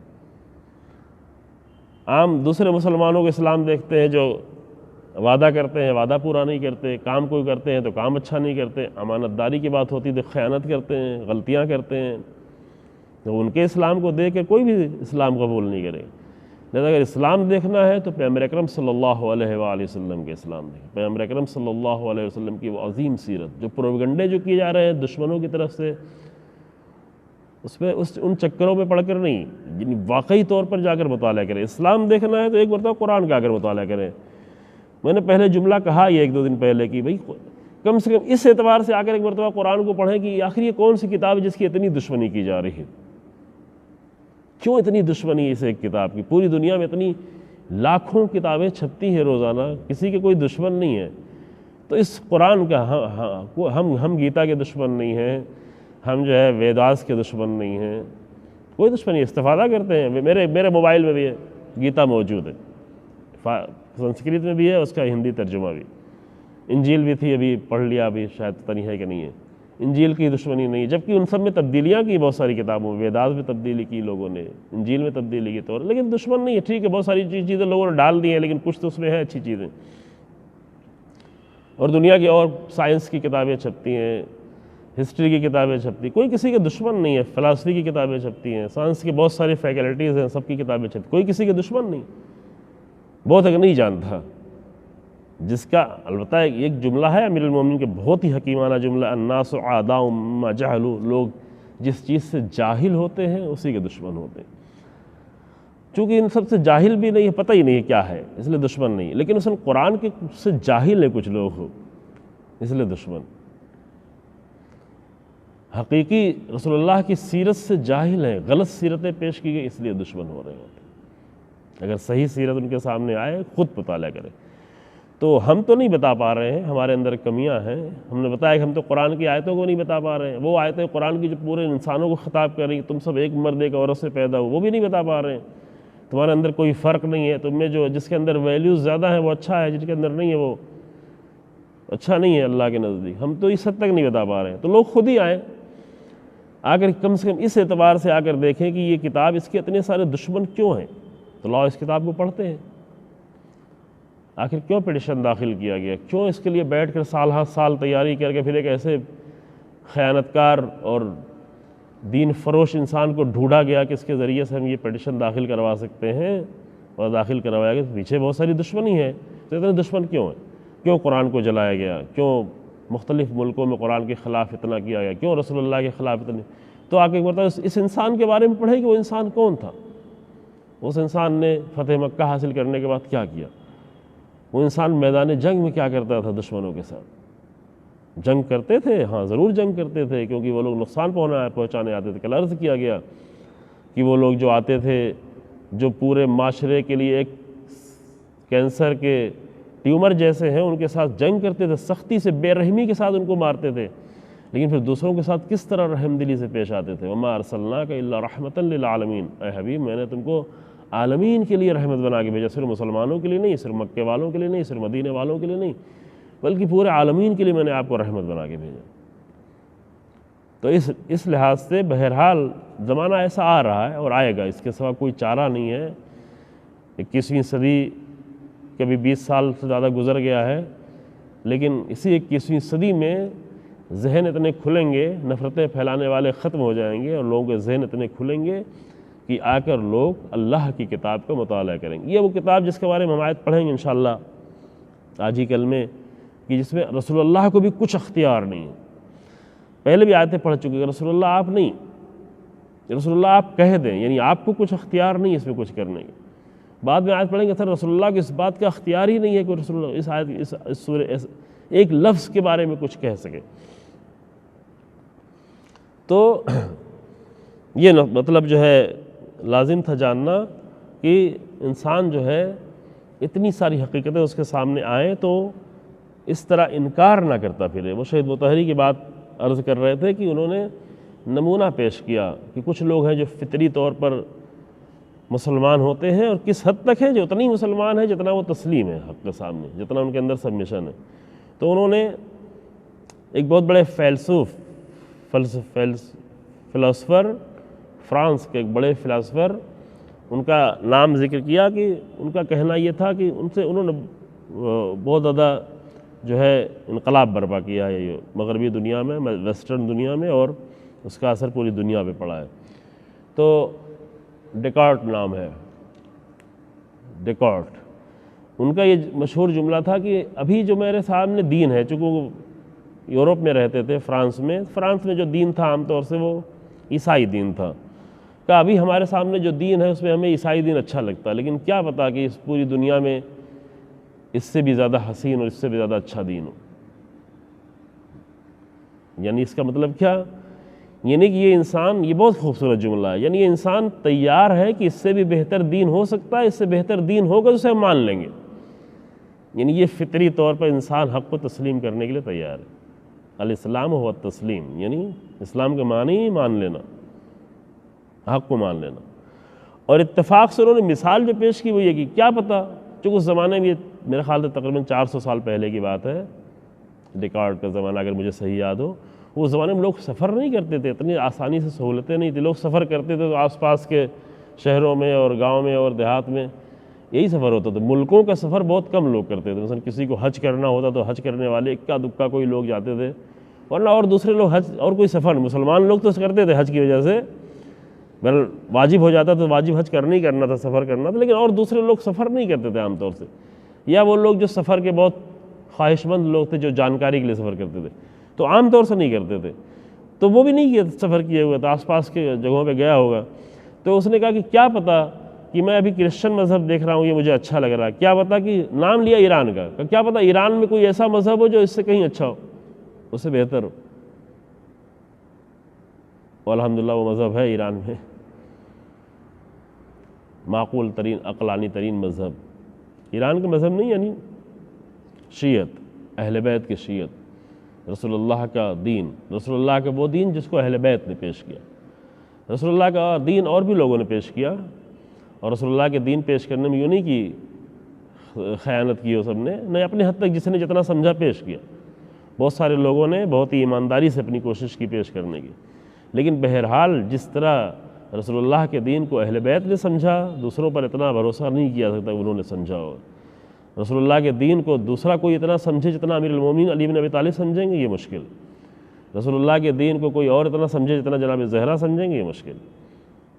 عام دوسرے مسلمانوں کے اسلام دیکھتے ہیں جو وعدہ کرتے ہیں وعدہ پورا نہیں کرتے، کام کوئی کرتے ہیں تو کام اچھا نہیں کرتے، امانت داری کی بات ہوتی ہے تو خیانت کرتے ہیں، غلطیاں کرتے ہیں. تو ان کے اسلام کو دیکھ کے کوئی بھی اسلام قبول نہیں کرے. لہذا اگر اسلام دیکھنا ہے تو پیغمبر اکرم صلی اللہ علیہ وآلہ وسلم کے اسلام دیکھیں. پیغمبر اکرم صلی اللہ علیہ وسلم کی وہ عظیم سیرت، جو پروپیگنڈے جو کیے جا رہے ہیں دشمنوں کی طرف سے، اس پہ ان چکروں میں پڑھ کر نہیں، یعنی واقعی طور پر جا کر مطالعہ کریں. اسلام دیکھنا ہے تو ایک مرتبہ قرآن کا آ کر مطالعہ کریں. میں نے پہلے جملہ کہا یہ 1-2 دن پہلے کہ بھائی کم سے کم اس اعتبار سے آ کر ایک مرتبہ قرآن کو پڑھیں کہ آخر یہ کون سی کتاب ہے جس کی اتنی دشمنی کی جا رہی ہے. کیوں اتنی دشمنی اس ایک کتاب کی؟ پوری دنیا میں اتنی لاکھوں کتابیں چھپتی ہیں روزانہ، کسی کے کوئی دشمن نہیں ہے. تو اس قرآن کا ہم گیتا کے دشمن نہیں ہیں، ہم جو ہے ویداس کے دشمن نہیں ہیں، کوئی دشمنی. استفادہ کرتے ہیں. میرے موبائل میں بھی ہے، گیتا موجود ہے، سنسکرت میں بھی ہے، اس کا ہندی ترجمہ بھی. انجیل بھی تھی، ابھی پڑھ لیا، ابھی شاید پتہ نہیں ہے کہ نہیں ہے. انجیل کی دشمنی نہیں، جبکہ ان سب میں تبدیلیاں کی بہت ساری کتابوں میں. ویداس میں تبدیلی کی لوگوں نے، انجیل میں تبدیلی کی طور، لیکن دشمن نہیں ہے. ٹھیک ہے بہت ساری چیزیں لوگوں نے ڈال دی ہیں، لیکن کچھ تو اس میں ہے اچھی چیزیں. اور دنیا کی اور سائنس کی کتابیں چھپتی ہیں، ہسٹری کی کتابیں چھپتی، کوئی کسی کے دشمن نہیں ہے. فلسفی کی کتابیں چھپتی ہیں، سائنس کی بہت ساری فیکلٹیز ہیں، سب کی کتابیں چھپتی، کوئی کسی کے دشمن نہیں. بہت اگر نہیں جانتا جس کا، البتہ ایک جملہ ہے امیر المومنین کے بہت ہی حکیمانہ جملہ، الناس اعداء مما جہلوا، لوگ جس چیز سے جاہل ہوتے ہیں اسی کے دشمن ہوتے ہیں. چونکہ ان سب سے جاہل بھی نہیں ہے، پتہ ہی نہیں ہے کیا ہے، اس لیے دشمن نہیں. لیکن اس قرآن کے سے جاہل ہے کچھ لوگ ہو، اس لیے دشمن. حقیقی رسول اللہ کی سیرت سے جاہل ہیں، غلط سیرتیں پیش کی گئی، اس لیے دشمن ہو رہے ہوتے. اگر صحیح سیرت ان کے سامنے آئے، خود مطالعہ کریں. تو ہم تو نہیں بتا پا رہے ہیں، ہمارے اندر کمیاں ہیں. ہم نے بتایا کہ ہم تو قرآن کی آیتوں کو نہیں بتا پا رہے ہیں. وہ آیتیں قرآن کی جو پورے انسانوں کو خطاب کر رہی ہیں، تم سب ایک مرد ایک عورت سے پیدا ہو، وہ بھی نہیں بتا پا رہے ہیں. تمہارے اندر کوئی فرق نہیں ہے، تم میں جس کے اندر ویلیوز زیادہ ہیں وہ اچھا ہے، جس کے اندر نہیں ہے وہ اچھا نہیں ہے اللہ کے نزدیک. ہم تو اس حد تک نہیں بتا پا رہے ہیں. تو لوگ خود ہی آئیں، آ کر کم سے کم اس اعتبار سے آ کر دیکھیں کہ یہ کتاب، اس کے اتنے سارے دشمن کیوں ہیں. تو لاؤ اس کتاب کو پڑھتے ہیں. آخر کیوں پٹیشن داخل کیا گیا؟ کیوں اس کے لیے بیٹھ کر سال ہر سال تیاری کر کے پھر ایک ایسے خیانت کار اور دین فروش انسان کو ڈھونڈا گیا کہ اس کے ذریعے سے ہم یہ پٹیشن داخل کروا سکتے ہیں، اور داخل کروایا گیا. پیچھے بہت ساری دشمنی ہے. تو اتنے دشمن کیوں ہیں؟ کیوں قرآن کو جلایا گیا؟ کیوں مختلف ملکوں میں قرآن کے خلاف اتنا کیا گیا؟ کیوں رسول اللہ کے خلاف اتنا؟ تو آ کے ایک مرتبہ اس انسان کے بارے میں پڑھے کہ وہ انسان کون تھا. اس انسان نے فتح مکہ حاصل کرنے کے بعد کیا کیا؟ وہ انسان میدان جنگ میں کیا کرتا تھا دشمنوں کے ساتھ؟ جنگ کرتے تھے؟ ہاں ضرور جنگ کرتے تھے، کیونکہ وہ لوگ نقصان پہنچانے آتے تھے۔ کل عرض کیا گیا کہ وہ لوگ جو آتے تھے جو پورے معاشرے کے لیے ایک کینسر کے ٹیومر جیسے ہیں، ان کے ساتھ جنگ کرتے تھے، سختی سے بے رحمی کے ساتھ ان کو مارتے تھے، لیکن پھر دوسروں کے ساتھ کس طرح رحم دلی سے پیش آتے تھے۔ وَمَا أَرْسَلْنَاكَ إِلَّا رَحْمَةً لِلْعَالَمِينَ، اے حبیب میں نے تم کو عالمین کے لیے رحمت بنا کے بھیجا، صرف مسلمانوں کے لیے نہیں، صرف مکے والوں کے لیے نہیں، صرف مدینے والوں کے لیے نہیں، بلکہ پورے عالمین کے لیے میں نے آپ کو رحمت بنا کے بھیجا۔ تو اس لحاظ سے بہرحال زمانہ ایسا آ رہا ہے اور آئے گا، اس کے سوا کوئی چارہ نہیں ہے۔ 21ویں صدی کبھی 20 سال سے زیادہ گزر گیا ہے، لیکن اسی 21ویں صدی میں ذہن اتنے کھلیں گے، نفرتیں پھیلانے والے ختم ہو جائیں گے، اور لوگوں کے ذہن اتنے کھلیں گے کہ آ کر لوگ اللہ کی کتاب کا مطالعہ کریں گے۔ یہ وہ کتاب جس کے بارے میں ہم آیت پڑھیں گے انشاءاللہ آج ہی کل میں، کہ جس میں رسول اللہ کو بھی کچھ اختیار نہیں ہے۔ پہلے بھی آیتیں پڑھ چکے کہ رسول اللہ آپ نہیں، رسول اللہ آپ کہہ دیں، یعنی آپ کو کچھ اختیار نہیں اس میں کچھ کرنے کی۔ بعد میں آیت پڑھیں گے سر رسول اللہ کو اس بات کا اختیار ہی نہیں ہے کہ رسول اللہ اس آیت اس سورہ ایک لفظ کے بارے میں کچھ کہہ سکے۔ تو یہ مطلب جو ہے لازم تھا جاننا کہ انسان جو ہے اتنی ساری حقیقتیں اس کے سامنے آئیں تو اس طرح انکار نہ کرتا پھرے۔ وہ شہید مطہری کی بات عرض کر رہے تھے کہ انہوں نے نمونہ پیش کیا کہ کچھ لوگ ہیں جو فطری طور پر مسلمان ہوتے ہیں، اور کس حد تک ہے، جو اتنی مسلمان ہے جتنا وہ تسلیم ہے حق کے سامنے، جتنا ان کے اندر سبمیشن ہے۔ تو انہوں نے ایک بہت بڑے فلسفر فرانس کے ایک بڑے فلسفر، ان کا نام ذکر کیا کہ ان کا کہنا یہ تھا کہ انہوں نے بہت زیادہ جو ہے انقلاب برپا کیا ہے یہ مغربی دنیا میں، ویسٹرن دنیا میں، اور اس کا اثر پوری دنیا پہ پڑا ہے۔ تو ڈیکارٹ نام ہے، ڈیکارٹ، ان کا یہ مشہور جملہ تھا کہ ابھی جو میرے سامنے دین ہے، چونکہ وہ یورپ میں رہتے تھے، فرانس میں جو دین تھا عام طور سے وہ عیسائی دین تھا، کہ ابھی ہمارے سامنے جو دین ہے اس میں ہمیں عیسائی دین اچھا لگتا ہے، لیکن کیا پتا کہ اس پوری دنیا میں اس سے بھی زیادہ حسین اور اس سے بھی زیادہ اچھا دین ہو۔ یعنی اس کا مطلب کیا؟ یعنی کہ یہ انسان، یہ بہت خوبصورت جملہ ہے، یعنی یہ انسان تیار ہے کہ اس سے بھی بہتر دین ہو سکتا ہے، اس سے بہتر دین ہوگا تو اسے ہم مان لیں گے۔ یعنی یہ فطری طور پر انسان حق کو تسلیم کرنے کے لیے تیار ہے۔ الاسلام ہوا تسلیم، یعنی اسلام کا معنی ہی مان لینا، حق کو مان لینا۔ اور اتفاق سے انہوں نے مثال جو پیش کی وہ یہ کہ کیا پتہ، چونکہ اس زمانے میں میرے خیال سے تقریباً 400 سال پہلے کی بات ہے، ڈیکارٹ کا زمانہ اگر مجھے صحیح یاد ہو، وہ زمانے میں لوگ سفر نہیں کرتے تھے، اتنی آسانی سے سہولتیں نہیں تھی، لوگ سفر کرتے تھے تو آس پاس کے شہروں میں اور گاؤں میں اور دیہات میں یہی سفر ہوتا تھا۔ ملکوں کا سفر بہت کم لوگ کرتے تھے، مثلا کسی کو حج کرنا ہوتا تو حج کرنے والے اکا دکا کوئی لوگ جاتے تھے، ورنہ اور دوسرے لوگ حج اور کوئی سفر نہیں۔ مسلمان لوگ تو کرتے تھے حج کی وجہ سے، واجب ہو جاتا تو واجب حج کرنا ہی کرنا تھا، سفر کرنا تھا، لیکن اور دوسرے لوگ سفر نہیں کرتے تھے عام طور سے، یا وہ لوگ جو سفر کے بہت خواہش مند لوگ تھے جو جانکاری کے لیے سفر کرتے تھے تو عام طور سے نہیں کرتے تھے، تو وہ بھی نہیں سفر کیے ہوئے تھا، آس پاس کے جگہوں پہ گیا ہوگا، تو اس نے کہا کہ کیا پتہ کہ میں ابھی کرسچن مذہب دیکھ رہا ہوں، یہ مجھے اچھا لگ رہا ہے، کیا پتہ کہ نام لیا ایران کا، کہ کیا پتہ ایران میں کوئی ایسا مذہب ہو جو اس سے کہیں اچھا ہو، اس سے بہتر ہو۔ والحمدللہ وہ مذہب ہے ایران میں، معقول ترین عقلانی ترین مذہب ایران کا مذہب نہیں، یعنی شیعت، اہل بیت کے شیعت، رسول اللہ کا دین، رسول اللہ کا وہ دین جس کو اہل بیت نے پیش کیا۔ رسول اللہ کا دین اور بھی لوگوں نے پیش کیا، اور رسول اللہ کے دین پیش کرنے میں یوں نہیں کہ خیانت کی ہو سب نے، نہیں، اپنے حد تک جس نے جتنا سمجھا پیش کیا، بہت سارے لوگوں نے بہت ہی ایمانداری سے اپنی کوشش کی پیش کرنے کی، لیکن بہرحال جس طرح رسول اللہ کے دین کو اہل بیت نے سمجھا، دوسروں پر اتنا بھروسہ نہیں کیا سکتا انہوں نے سمجھا ہو۔ رسول اللہ کے دین کو دوسرا کوئی اتنا سمجھے جتنا امیر المومنین علی بن ابی طالب سمجھیں گے، یہ مشکل۔ رسول اللہ کے دین کو کوئی اور اتنا سمجھے جتنا جناب زہرا سمجھیں گے، یہ مشکل۔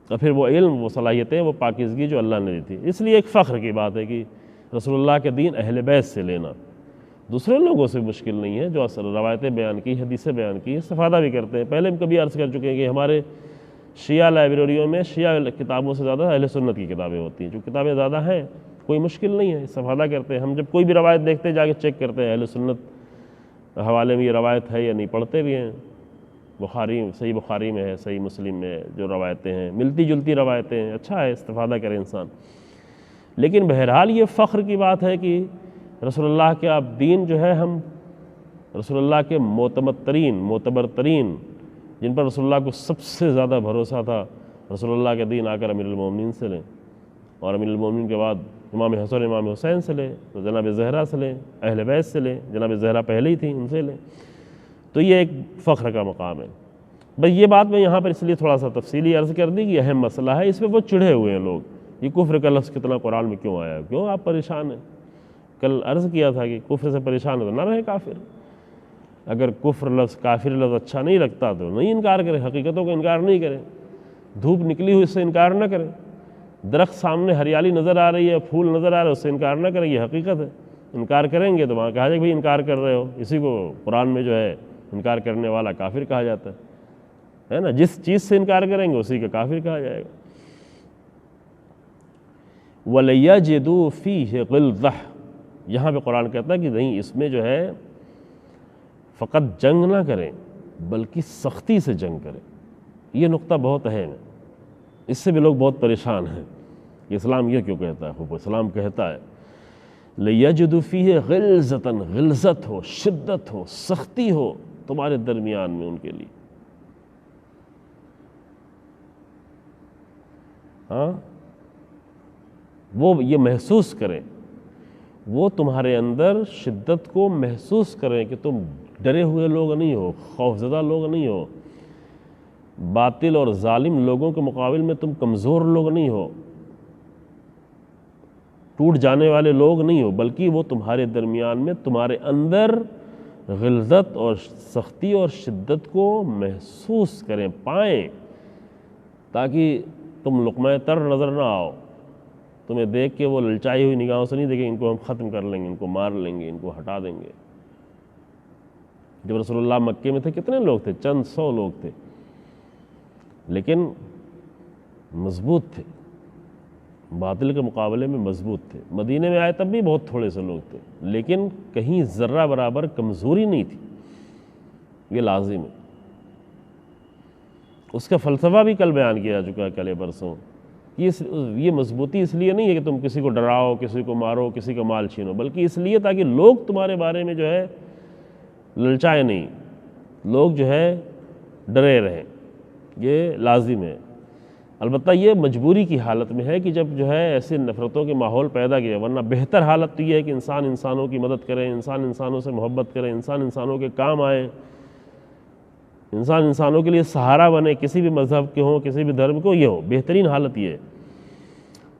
اور پھر وہ علم، وہ صلاحیتیں، وہ پاکیزگی جو اللہ نے دی تھی، اس لیے ایک فخر کی بات ہے کہ رسول اللہ کے دین اہل بیت سے لینا دوسرے لوگوں سے مشکل نہیں ہے، جو اصل روایتیں بیان کی، حدیثیں بیان کی، استفادہ بھی کرتے ہیں۔ پہلے ہم کبھی عرض کر چکے ہیں کہ ہمارے شیعہ لائبریریوں میں شیعہ کتابوں سے زیادہ اہل سنت کی کتابیں ہوتی ہیں، جو کتابیں زیادہ ہیں کوئی مشکل نہیں ہے، استفادہ کرتے ہیں۔ ہم جب کوئی بھی روایت دیکھتے ہیں جا کے چیک کرتے ہیں اہل سنت حوالے میں یہ روایت ہے یا نہیں، پڑھتے بھی ہیں، بخاری صحیح بخاری میں ہے، صحیح مسلم میں ہے، جو روایتیں ہیں ملتی جلتی روایتیں ہیں، اچھا ہے استفادہ کرے انسان۔ لیکن بہرحال یہ فخر کی بات ہے کہ رسول اللہ کے اب دین جو ہے، ہم رسول اللہ کے معتبر ترین جن پر رسول اللہ کو سب سے زیادہ بھروسہ تھا، رسول اللہ کے دین آ کر امیر المومنین سے لیں، اور امیر المومنین کے بعد امام حسن امام حسین سے لیں، تو جناب زہرا سے لیں، اہل بیت سے لیں، جناب زہرا پہلے ہی تھیں ان سے لیں، تو یہ ایک فخر کا مقام ہے۔ بس یہ بات میں یہاں پر اس لیے تھوڑا سا تفصیلی عرض کر دی کہ اہم مسئلہ ہے، اس پہ وہ چڑھے ہوئے ہیں لوگ، یہ کفر کا لفظ کتنا قرآن میں کیوں آیا، کیوں آپ پریشان ہیں؟ کل عرض کیا تھا کہ کفر سے پریشان ہو تو نہ رہے کافر، اگر کفر لفظ کافر لفظ اچھا نہیں لگتا تو نہیں انکار کرے، حقیقتوں کو انکار نہیں کرے، دھوپ نکلی ہوئی اس سے انکار نہ کرے، درخت سامنے ہریالی نظر آ رہی ہے، پھول نظر آ رہا ہے، اس سے انکار نہ کریں، یہ حقیقت ہے۔ انکار کریں گے تو وہاں کہا جائے کہ بھائی انکار کر رہے ہو، اسی کو قرآن میں جو ہے انکار کرنے والا کافر کہا جاتا ہے نا، جس چیز سے انکار کریں گے اسی کا کافر کہا جائے گا۔ وَلَيَجِدُوا فِيهِ غِلْظَةً، یہاں پہ قرآن کہتا ہے کہ نہیں، اس میں جو ہے فقط جنگ نہ کریں بلکہ سختی سے جنگ کریں۔ یہ نقطہ بہت اہم ہے، اس سے بھی لوگ بہت پریشان ہیں کہ اسلام یہ کیوں کہتا ہے، اسلام کہتا ہے لَيَجِدُوا فِيهِ غِلْظَةً، غلظت ہو، شدت ہو، سختی ہو تمہارے درمیان میں ان کے لیے، ہاں وہ یہ محسوس کریں، وہ تمہارے اندر شدت کو محسوس کریں کہ تم ڈرے ہوئے لوگ نہیں ہو، خوفزدہ لوگ نہیں ہو، باطل اور ظالم لوگوں کے مقابل میں تم کمزور لوگ نہیں ہو، ٹوٹ جانے والے لوگ نہیں ہو، بلکہ وہ تمہارے درمیان میں تمہارے اندر غلظت اور سختی اور شدت کو محسوس کریں، پائیں، تاکہ تم لقمہ تر نظر نہ آؤ، تمہیں دیکھ کے وہ للچائی ہوئی نگاہوں سے نہیں دیکھیں ان کو ہم ختم کر لیں گے، ان کو مار لیں گے، ان کو ہٹا دیں گے۔ جب رسول اللہ مکے میں تھے کتنے لوگ تھے؟ چند سو لوگ تھے، لیکن مضبوط تھے، باطل کے مقابلے میں مضبوط تھے۔ مدینے میں آئے تب بھی بہت تھوڑے سے لوگ تھے، لیکن کہیں ذرہ برابر کمزوری نہیں تھی، یہ لازم ہے۔ اس کا فلسفہ بھی کل بیان کیا جا چکا ہے، کل پرسوں۔ یہ مضبوطی اس لیے نہیں ہے کہ تم کسی کو ڈراؤ، کسی کو مارو، کسی کا مال چھینو، بلکہ اس لیے تاکہ لوگ تمہارے بارے میں جو ہے للچائے نہیں، لوگ جو ہے ڈرے رہیں، یہ لازم ہے۔ البتہ یہ مجبوری کی حالت میں ہے کہ جب جو ہے ایسے نفرتوں کے ماحول پیدا کیا، ورنہ بہتر حالت تو یہ ہے کہ انسان انسانوں کی مدد کرے، انسان انسانوں سے محبت کرے، انسان انسانوں کے کام آئے، انسان انسانوں کے لیے سہارا بنے، کسی بھی مذہب کے ہوں، کسی بھی دھرم کو، یہ ہو بہترین حالت یہ ہے۔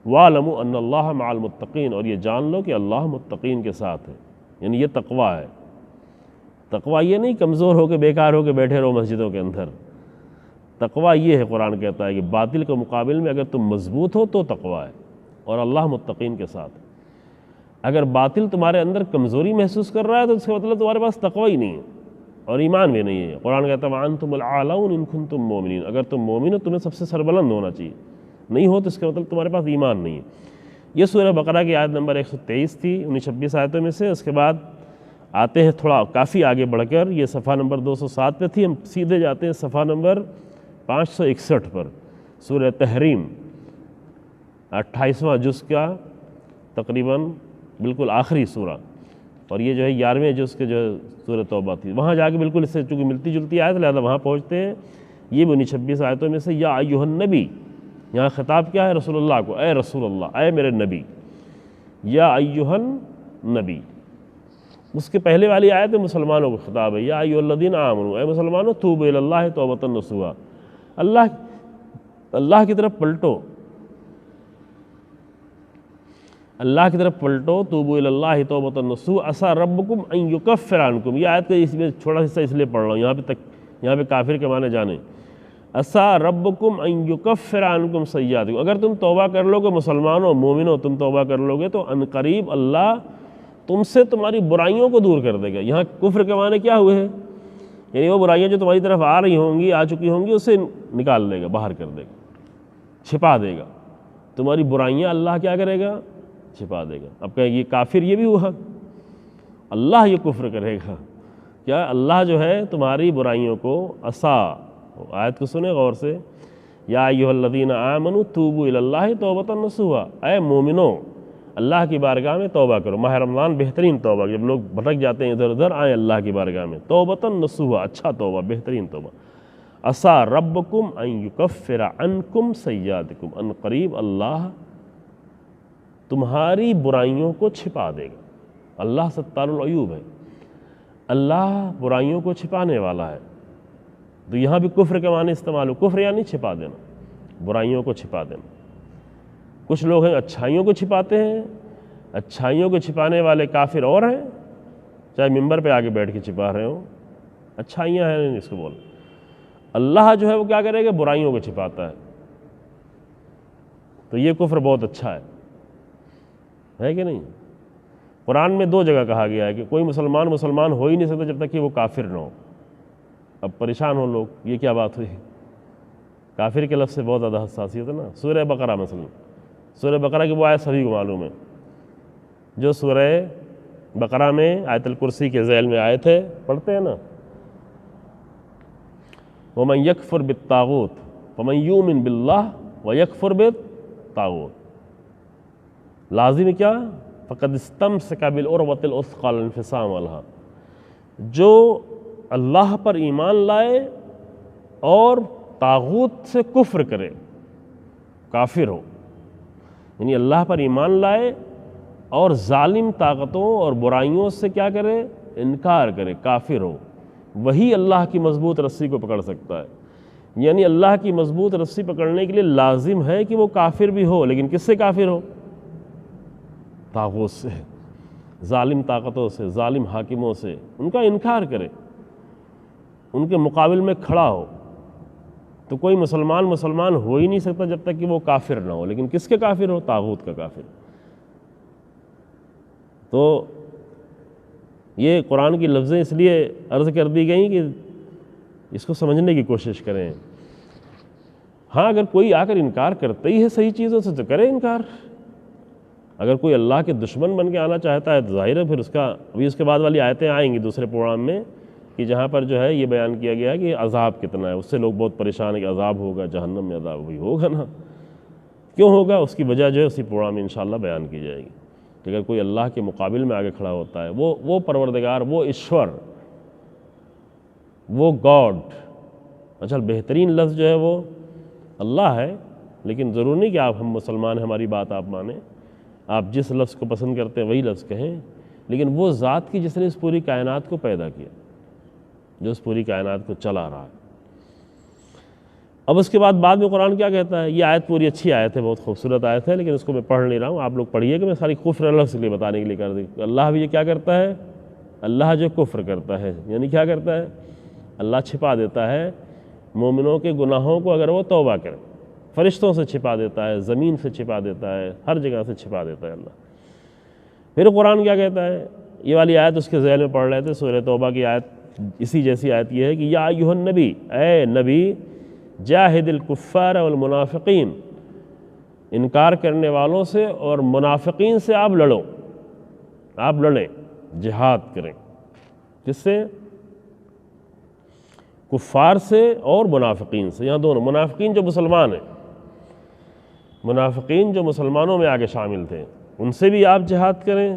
وَاعْلَمُوا أَنَّ اللَّهَ مَعَ الْمُتَّقِينَ، اور یہ جان لو کہ اللہ متقین کے ساتھ ہے، یعنی یہ تقویٰ ہے۔ تقویٰ یہ نہیں کمزور ہو کے بیکار ہو کے بیٹھے رہو مسجدوں کے اندر، تقویٰ یہ ہے، قرآن کہتا ہے کہ باطل کے مقابل میں اگر تم مضبوط ہو تو تقویٰ ہے، اور اللہ متقین کے ساتھ ہے۔ اگر باطل تمہارے اندر کمزوری محسوس کر رہا ہے تو اس کا مطلب تمہارے پاس تقویٰ ہی نہیں ہے اور ایمان بھی نہیں ہے۔ قرآن کہتا ہے وَأَنْتُمُ الْأَعْلَوْنَ إِن كُنتُم مُؤْمِنِينَ، اگر تم مومن ہو تمہیں سب سے سربلند ہونا چاہیے، نہیں ہو تو اس کا مطلب تمہارے پاس ایمان نہیں ہے۔ یہ سورہ بقرہ کی آیت نمبر 123 تھی، 26 آیتوں میں سے۔ اس کے بعد آتے ہیں تھوڑا کافی آگے بڑھ کر، یہ صفحہ نمبر 207 پہ تھی، ہم سیدھے جاتے ہیں صفحہ نمبر 561 پر، سورہ تحریم، 28واں جز کا تقریباً بالکل آخری سورہ، اور یہ جو ہے 11ویں جز کے جو سورہ توبہ تھی، وہاں جا کے بالکل اس سے چونکہ ملتی جلتی آیت، لہذا وہاں پہنچتے ہیں۔ یہ بھی 26 آیتوں میں سے یا ایھا النبی، یہاں خطاب کیا ہے؟ رسول اللہ کو، اے رسول اللہ، اے میرے نبی، یا ایھا النبی۔ اس کے پہلے والی آیت میں مسلمانوں کو خطاب ہے، یا ایھا الذین آمنوا، اے مسلمانوں، توبوا الی اللہ توبۃ نصوحا، اللہ کی طرف پلٹو، اللہ کی طرف پلٹو، توبوا الی اللہ توبۃ نصوحا عسیٰ ربکم ان یکفر عنکم۔ یہ آیت کا اس میں چھوٹا حصہ اس لیے پڑھ رہا ہوں، یہاں پہ کافر کے معنی جانیں۔ عسیٰ ربکم ان یکفر عنکم سیئاتکم، اگر تم توبہ کر لو گے، مسلمانوں مومنوں تم توبہ کر لو گے تو ان قریب اللہ تم سے تمہاری برائیوں کو دور کر دے گا۔ یہاں کفر کے معنی کیا ہوئے ہیں؟ یعنی وہ برائیاں جو تمہاری طرف آ رہی ہوں گی، آ چکی ہوں گی، اسے نکال دے گا، باہر کر دے گا، چھپا دے گا۔ تمہاری برائیاں اللہ کیا کرے گا؟ چھپا دے گا۔ اب کہیں یہ کافر یہ بھی ہوا، اللہ یہ کفر کرے گا، کیا اللہ جو ہے تمہاری برائیوں کو عصا، آیت کو سنیں غور سے، یا ایھا الذین آمنوا توبوا الی اللہ توبۃ نصوحا، اے مومنو اللہ کی بارگاہ میں توبہ کرو۔ ماہ رمضان بہترین توبہ، جب لوگ بھٹک جاتے ہیں ادھر ادھر، آئیں اللہ کی بارگاہ میں، توبۃ نصوحا، اچھا توبہ، بہترین توبہ۔ عسیٰ ربکم ان یکفر عنکم سیئاتکم، ان قریب اللہ تمہاری برائیوں کو چھپا دے گا۔ اللہ ستار العیوب ہے، اللہ برائیوں کو چھپانے والا ہے۔ تو یہاں بھی کفر کے معنی استعمال ہو، کفر یعنی چھپا دینا، برائیوں کو چھپا دینا۔ کچھ لوگ ہیں اچھائیوں کو چھپاتے ہیں، اچھائیوں کو چھپانے والے کافر اور ہیں، چاہے ممبر پہ آگے بیٹھ کے چھپا رہے ہوں، اچھائیاں ہیں اس کو بول۔ اللہ جو ہے وہ کیا کرے گا، برائیوں کو چھپاتا ہے۔ تو یہ کفر بہت اچھا ہے کہ نہیں؟ قرآن میں 2 جگہ کہا گیا ہے کہ کوئی مسلمان ہو ہی نہیں سکتا جب تک کہ وہ کافر نہ ہو۔ اب پریشان ہو لوگ، یہ کیا بات ہوئی؟ کافر کے لفظ سے بہت زیادہ حساسیت ہے نا۔ سورہ بقرہ مثلا، سورہ بقرہ کی وہ آیت سبھی کو معلوم ہے، جو سورہ بقرہ میں آیت الکرسی کے ذیل میں آیت ہے، پڑھتے ہیں نا، وَمَن يَكْفُرْ بِالطَّاغُوتِ وَمَن يُؤْمِن بِاللَّهِ وَيَكْفُرْ بِالطَّاغُوتِ، لازم کیا؟ فَقَدِ اسْتَمْسَكَ بِالْعُرْوَةِ الْوُثْقَىٰ لَا انفصام لَهَا، جو اللہ پر ایمان لائے اور طاغوت سے کفر کرے، کافر ہو، یعنی اللہ پر ایمان لائے اور ظالم طاقتوں اور برائیوں سے کیا کرے، انکار کرے، کافر ہو، وہی اللہ کی مضبوط رسی کو پکڑ سکتا ہے۔ یعنی اللہ کی مضبوط رسی پکڑنے کے لیے لازم ہے کہ وہ کافر بھی ہو، لیکن کس سے کافر ہو؟ طاغوت سے، ظالم طاقتوں سے، ظالم حاکموں سے، ان کا انکار کرے، ان کے مقابل میں کھڑا ہو۔ تو کوئی مسلمان ہو ہی نہیں سکتا جب تک کہ وہ کافر نہ ہو، لیکن کس کے کافر ہو؟ طاغوت کا کافر۔ تو یہ قرآن کی لفظیں اس لیے عرض کر دی گئیں کہ اس کو سمجھنے کی کوشش کریں۔ ہاں اگر کوئی آ کر انکار کرتا ہی ہے صحیح چیزوں سے تو کرے انکار، اگر کوئی اللہ کے دشمن بن کے آنا چاہتا ہے تو ظاہر ہے پھر اس کا، ابھی اس کے بعد والی آیتیں آئیں گی دوسرے پروگرام میں، کہ جہاں پر جو ہے یہ بیان کیا گیا ہے کہ عذاب کتنا ہے، اس سے لوگ بہت پریشان ہیں کہ عذاب ہوگا، جہنم میں عذاب ہوگا نا، کیوں ہوگا؟ اس کی وجہ جو ہے اسی پروگرام میں انشاءاللہ بیان کی جائے گی۔ کہ اگر کوئی اللہ کے مقابل میں آگے کھڑا ہوتا ہے، وہ پروردگار، وہ ایشور، وہ گاڈ، اچھا بہترین لفظ جو ہے وہ اللہ ہے، لیکن ضروری نہیں کہ آپ، ہم مسلمان ہیں ہماری بات آپ مانیں، آپ جس لفظ کو پسند کرتے ہیں وہی لفظ کہیں، لیکن وہ ذات کی جس نے اس پوری کائنات کو پیدا کیا، جو اس پوری کائنات کو چلا رہا ہے۔ اب اس کے بعد میں قرآن کیا کہتا ہے؟ یہ آیت پوری اچھی آیت ہے، بہت خوبصورت آیت ہے، لیکن اس کو میں پڑھ نہیں رہا ہوں، آپ لوگ پڑھیے کہ میں ساری کفر لفظ کے لیے بتانے کے لیے کر دی۔ اللہ بھی یہ کیا کرتا ہے؟ اللہ جو کفر کرتا ہے، یعنی کیا کرتا ہے؟ اللہ چھپا دیتا ہے مومنوں کے گناہوں کو، اگر وہ توبہ کرے، فرشتوں سے چھپا دیتا ہے، زمین سے چھپا دیتا ہے، ہر جگہ سے چھپا دیتا ہے اللہ۔ پھر قرآن کیا کہتا ہے؟ یہ والی آیت اس کے ذیل میں پڑھ رہے تھے، سورہ توبہ کی آیت، اسی جیسی آیت یہ ہے کہ یا ایھا النبی، اے نبی، جاہد الکفار والمنافقین، انکار کرنے والوں سے اور منافقین سے آپ لڑو، آپ لڑیں، جہاد کریں، کس سے؟ کفار سے اور منافقین سے، یہاں دونوں، منافقین جو مسلمان ہیں، منافقین جو مسلمانوں میں آگے شامل تھے، ان سے بھی آپ جہاد کریں،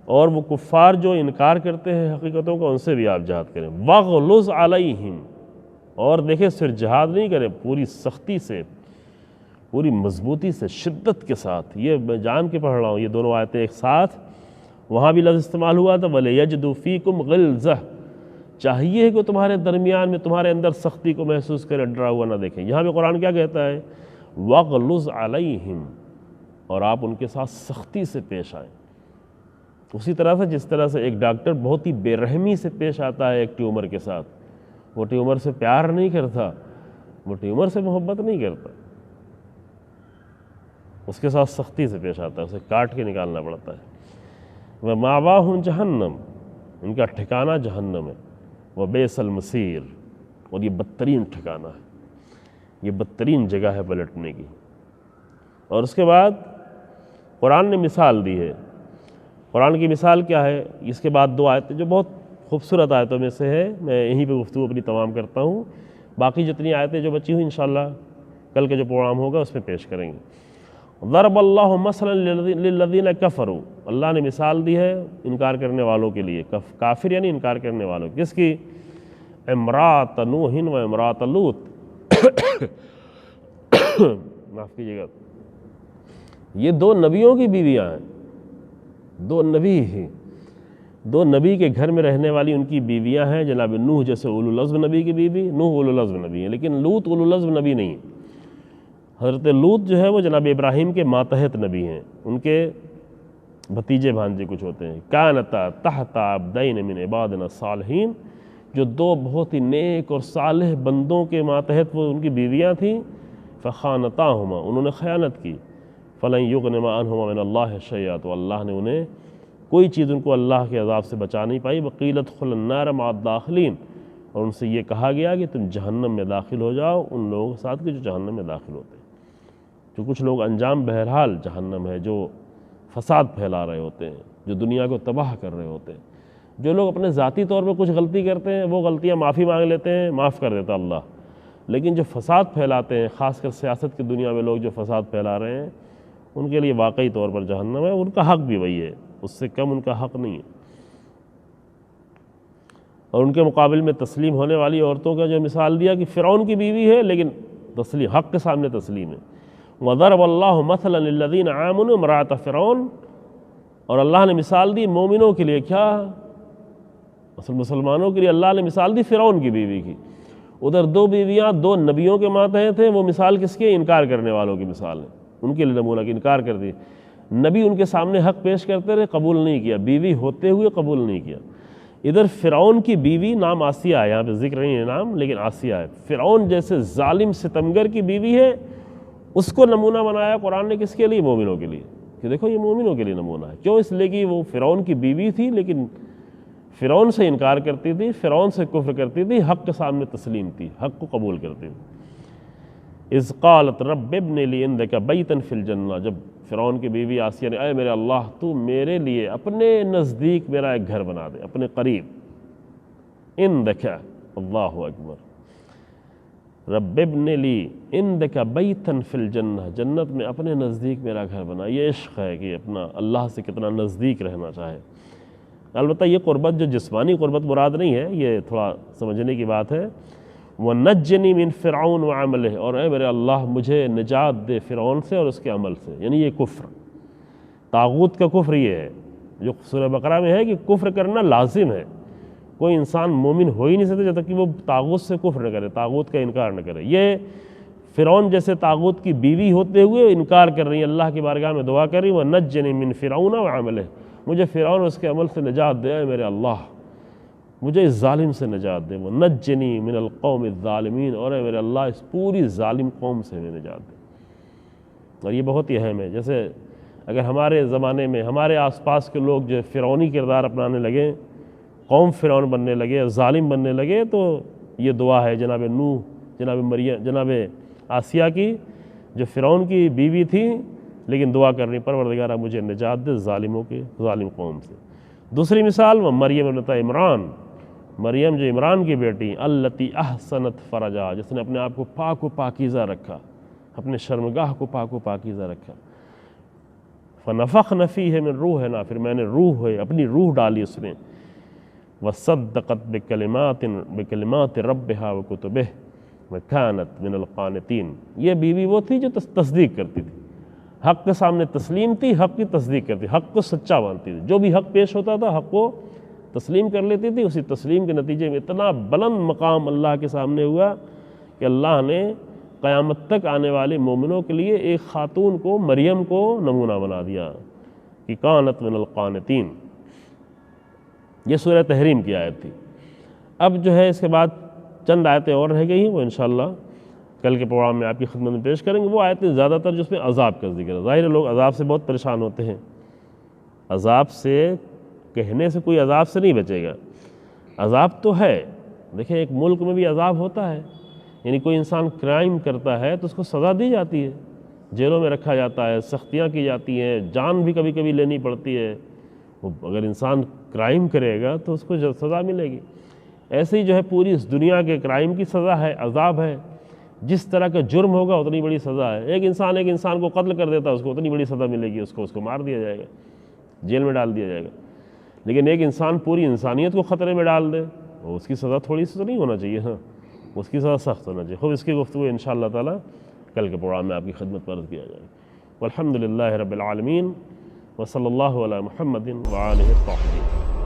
اور وہ کفار جو انکار کرتے ہیں حقیقتوں کا، ان سے بھی آپ جہاد کریں۔ وَغْلُظْ عَلَيْهِمْ، اور دیکھیں صرف جہاد نہیں کریں، پوری سختی سے، پوری مضبوطی سے، شدت کے ساتھ۔ یہ میں جان کے پڑھ رہا ہوں، یہ دونوں آیتیں ایک ساتھ، وہاں بھی لفظ استعمال ہوا تھا وَلِيَجِدُوا فِيكُمْ غِلْظَةً، چاہیے کہ تمہارے درمیان میں، تمہارے اندر سختی کو محسوس کرے، ڈرا ہوا نہ دیکھیں۔ یہاں بھی قرآن کیا کہتا ہے؟ وَغْلُظْ عَلَيْهِمْ، اور آپ ان کے ساتھ سختی سے پیش آئیں، اسی طرح سے جس طرح سے ایک ڈاکٹر بہت ہی بے رحمی سے پیش آتا ہے ایک ٹیومر کے ساتھ، وہ ٹیومر سے پیار نہیں کرتا، وہ ٹیومر سے محبت نہیں کرتا، اس کے ساتھ سختی سے پیش آتا ہے، اسے کاٹ کے نکالنا پڑتا ہے۔ وَمَأْوَاهُمْ جَهَنَّمُ، ان کا ٹھکانہ جہنم ہے، وَبِئْسَ الْمَصِيرُ، اور یہ بدترین ٹھکانہ ہے، یہ بدترین جگہ ہے پلٹنے کی۔ اور اس کے بعد قرآن نے مثال دی ہے، قرآن کی مثال کیا ہے؟ اس کے بعد 2 آیتیں جو بہت خوبصورت آیتوں میں سے ہے۔ میں یہیں پہ گفتگو اپنی تمام کرتا ہوں، باقی جتنی آیتیں جو بچی ہوئی انشاءاللہ کل کے جو پروگرام ہوگا اس میں پیش کریں گے۔ ضرب اللہ مثلا للذین کفروا، اللہ نے مثال دی ہے انکار کرنے والوں کے لیے، کافر یعنی انکار کرنے والوں، کس کی؟ امرات نوح و امرات لوط، معاف کیجیے گا، یہ دو نبیوں کی بیویاں ہیں، دو نبی ہیں، دو نبی کے گھر میں رہنے والی ان کی بیویاں ہیں۔ جناب نوح جیسے اولو العزم نبی کی بیوی، نوح اولو العزم نبی ہے، لیکن لوط اولو العزم نبی نہیں ہے۔ حضرت لوط جو ہے وہ جناب ابراہیم کے ماتحت نبی ہیں، ان کے بھتیجے بھانجے کچھ ہوتے ہیں۔ کانتا تحت عبدین من عبادنا الصالحین، جو دو بہت ہی نیک اور صالح بندوں کے ماتحت وہ ان کی بیویاں تھیں۔ فخانتاہما، انہوں نے خیانت کی۔ فلن یغنما عنہما من اللہ شیئا، تو اللہ نے انہیں کوئی چیز ان کو اللہ کے عذاب سے بچا نہیں پائی۔ وقیل ادخلوا النار مع الداخلین، اور ان سے یہ کہا گیا کہ تم جہنم میں داخل ہو جاؤ ان لوگوں کے ساتھ کہ جو جہنم میں داخل ہوتے ہیں۔ جو کچھ لوگ انجام بہرحال جہنم ہے، جو فساد پھیلا رہے ہوتے ہیں، جو دنیا کو تباہ کر رہے ہوتے ہیں۔ جو لوگ اپنے ذاتی طور پہ کچھ غلطی کرتے ہیں وہ غلطیاں معافی مانگ لیتے ہیں، معاف کر دیتا اللہ، لیکن جو فساد پھیلاتے ہیں، خاص کر سیاست کی دنیا میں لوگ جو فساد پھیلا رہے ہیں، ان کے لیے واقعی طور پر جہنم ہے۔ ان کا حق بھی وہی ہے، اس سے کم ان کا حق نہیں ہے۔ اور ان کے مقابل میں تسلیم ہونے والی عورتوں کا جو مثال دیا کہ فرعون کی بیوی ہے لیکن تسلیم، حق کے سامنے تسلیم ہے۔ وَضَرَبَ اللَّهُ مَثَلًا لِلَّذِينَ آمَنُوا امْرَأَتَ فِرْعَوْنَ، اور اللہ نے مثال دی مومنوں کے لیے، کیا مسلمانوں کے لیے اللہ نے مثال دی فرعون کی بیوی کی۔ ادھر دو بیویاں دو نبیوں کے ماتحت ہیں، وہ مثال کس کے؟ انکار کرنے والوں کی مثال ہے، ان کے لیے نمونہ کہ انکار کر دی۔ نبی ان کے سامنے حق پیش کرتے رہے، قبول نہیں کیا، بیوی ہوتے ہوئے قبول نہیں کیا۔ ادھر فرعون کی بیوی، نام آسیہ ہے، یہاں پہ ذکر نہیں ہے نام لیکن آسیہ ہے، فرعون جیسے ظالم ستمگر کی بیوی ہے، اس کو نمونہ بنایا قرآن نے کس کے لیے؟ مومنوں کے لیے، کہ دیکھو یہ مومنوں کے لیے نمونہ ہے۔ کیوں؟ اس لیے کہ وہ فرعون کی بیوی تھی لیکن فرعون سے انکار کرتی تھی، فرعون سے کفر کرتی تھی، حق کے سامنے تسلیم تھی، حق کو قبول کرتی تھی۔ اذ قالت رب ابن لی عندک بیتا فی الجنہ، جب فرعون کی بیوی آسیہ نے، اے میرے اللہ تو میرے لیے اپنے نزدیک میرا ایک گھر بنا دے، اپنے قریب، عندک، اللہ اکبر، رب ابن لی عندک بیتا فی الجنہ، جنت میں اپنے نزدیک میرا گھر بنا۔ یہ عشق ہے کہ اپنا اللہ سے کتنا نزدیک رہنا چاہے۔ البتہ یہ قربت جو جسمانی قربت مراد نہیں ہے، یہ تھوڑا سمجھنے کی بات ہے۔ وَنَجِّنِي مِن فِرْعَوْنَ وَعَمَلِهِ، اور اے میرے اللہ مجھے نجات دے فرعون سے اور اس کے عمل سے، یعنی یہ کفر، طاغوت کا کفر یہ ہے جو سورہ بقرہ میں ہے کہ کفر کرنا لازم ہے۔ کوئی انسان مومن ہو ہی نہیں سکتا جب تک کہ وہ طاغوت سے کفر نہ کرے، طاغوت کا انکار نہ کرے۔ یہ فرعون جیسے طاغوت کی بیوی ہوتے ہوئے انکار کر رہی ہے، اللہ کی بارگاہ میں دعا کر رہی ہے، وَنَجِّنِي مِن فِرْعَوْنَ وَعَمَلِهِ، مجھے فرعون اور اس کے عمل سے نجات دے، اے میرے اللہ مجھے اس ظالم سے نجات دے، وَنَجِّنِي مِنَ الْقَوْمِ الظَّالِمِينَ، اور اے میرے اللہ اس پوری ظالم قوم سے ہمیں نجات دے۔ اور یہ بہت ہی اہم ہے، جیسے اگر ہمارے زمانے میں ہمارے آس پاس کے لوگ جو فرعونی کردار اپنانے لگے، قوم فرعون بننے لگے، ظالم بننے لگے، تو یہ دعا ہے جناب نوح، جناب مریم، جناب آسیہ کی، جو فرعون کی بیوی تھی لیکن دعا کرنی، پروردگارہ مجھے نجات دے ظالموں کے، ظالم قوم سے۔ دوسری مثال مریم ابنت عمران، مریم جو عمران کی بیٹی، التی احسنت فرجا، جس نے اپنے آپ کو پاک و پاکیزہ رکھا، اپنے شرمگاہ کو پاک و پاکیزہ رکھا۔ فنفخنا فیہ من روحنا، پھر میں نے اپنی روح ڈالی اس میں۔ وصدقت بکلمات ربہا وکتبہ وکانت من القانتین، یہ بیوی وہ تھی جو تصدیق کرتی تھی، حق کے سامنے تسلیم تھی، حق کی تصدیق کرتی، حق کو سچا مانتی تھی، جو بھی حق پیش ہوتا تھا حق کو تسلیم کر لیتی تھی۔ اسی تسلیم کے نتیجے میں اتنا بلند مقام اللہ کے سامنے ہوا کہ اللہ نے قیامت تک آنے والے مومنوں کے لیے ایک خاتون کو، مریم کو نمونہ بنا دیا کہ کانت من القانتین۔ یہ سورہ تحریم کی آیت تھی۔ اب جو ہے اس کے بعد چند آیتیں اور رہ گئی ہیں، وہ انشاءاللہ کل کے پروگرام میں آپ کی خدمت میں پیش کریں گے۔ وہ آیتیں زیادہ تر جس میں عذاب کا ذکر ہے، ظاہر ہے لوگ عذاب سے بہت پریشان ہوتے ہیں، عذاب سے کہنے سے کوئی عذاب سے نہیں بچے گا، عذاب تو ہے۔ دیکھیں ایک ملک میں بھی عذاب ہوتا ہے، یعنی کوئی انسان کرائم کرتا ہے تو اس کو سزا دی جاتی ہے، جیلوں میں رکھا جاتا ہے، سختیاں کی جاتی ہیں، جان بھی کبھی کبھی لینی پڑتی ہے۔ اگر انسان کرائم کرے گا تو اس کو سزا ملے گی۔ ایسے ہی جو ہے پوری اس دنیا کے کرائم کی سزا ہے، عذاب ہے، جس طرح کا جرم ہوگا اتنی بڑی سزا ہے۔ ایک انسان کو قتل کر دیتا ہے، اس کو اتنی بڑی سزا ملے گی، اس کو مار دیا جائے گا، جیل میں ڈال دیا جائے گا۔ لیکن ایک انسان پوری انسانیت کو خطرے میں ڈال دے، اس کی سزا تھوڑی سی تو نہیں ہونا چاہیے، ہاں اس کی سزا سخت ہونا چاہیے۔ خوب اس کی گفتگو انشاءاللہ تعالی کل کے پروگرام میں آپ کی خدمت پر عرض کیا جائے گا۔ والحمدللہ رب العالمین، وصلی اللہ علی محمد وآلہ الطاہرین۔